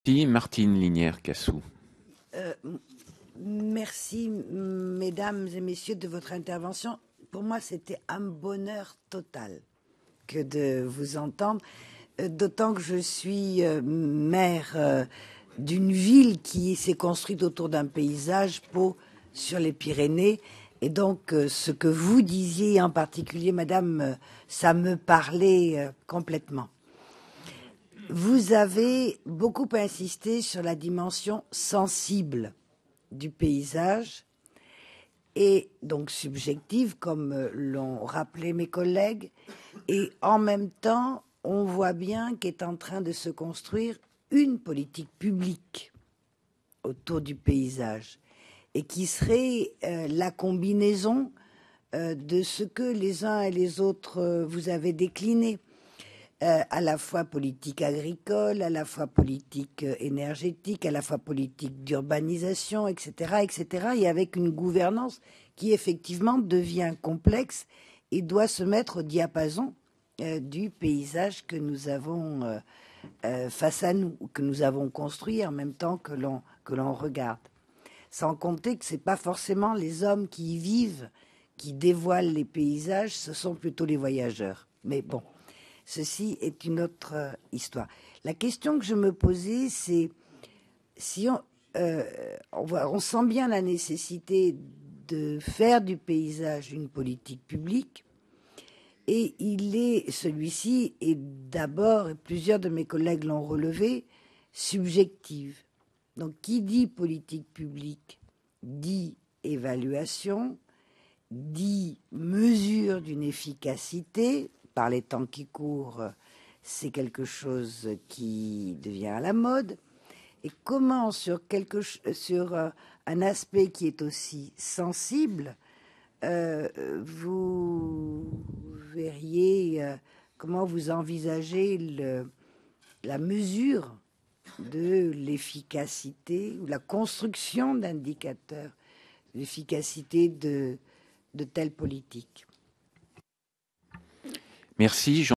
Martine Linière-Cassou. Merci, mesdames et messieurs, de votre intervention. Pour moi, c'était un bonheur total que de vous entendre, d'autant que je suis maire d'une ville qui s'est construite autour d'un paysage, Pau, sur les Pyrénées. Et donc, ce que vous disiez en particulier, madame, ça me parlait complètement. Vous avez beaucoup insisté sur la dimension sensible du paysage et donc subjective, comme l'ont rappelé mes collègues, et en même temps, on voit bien qu'est en train de se construire une politique publique autour du paysage et qui serait la combinaison de ce que les uns et les autres vous avez décliné. À la fois politique agricole, à la fois politique énergétique, à la fois politique d'urbanisation, etc., etc., et avec une gouvernance qui effectivement devient complexe et doit se mettre au diapason du paysage que nous avons face à nous, que nous avons construit en même temps que l'on regarde. Sans compter que ce n'est pas forcément les hommes qui y vivent qui dévoilent les paysages, ce sont plutôt les voyageurs. Mais bon. Ceci est une autre histoire. La question que je me posais, c'est si on sent bien la nécessité de faire du paysage une politique publique, et celui-ci est d'abord, et plusieurs de mes collègues l'ont relevé, subjective. Donc, qui dit politique publique dit évaluation, dit mesure d'une efficacité. Par les temps qui courent, c'est quelque chose qui devient à la mode. Et comment, sur un aspect qui est aussi sensible, vous verriez comment vous envisagez la mesure de l'efficacité ou la construction d'indicateurs d'efficacité de telles politiques. Merci.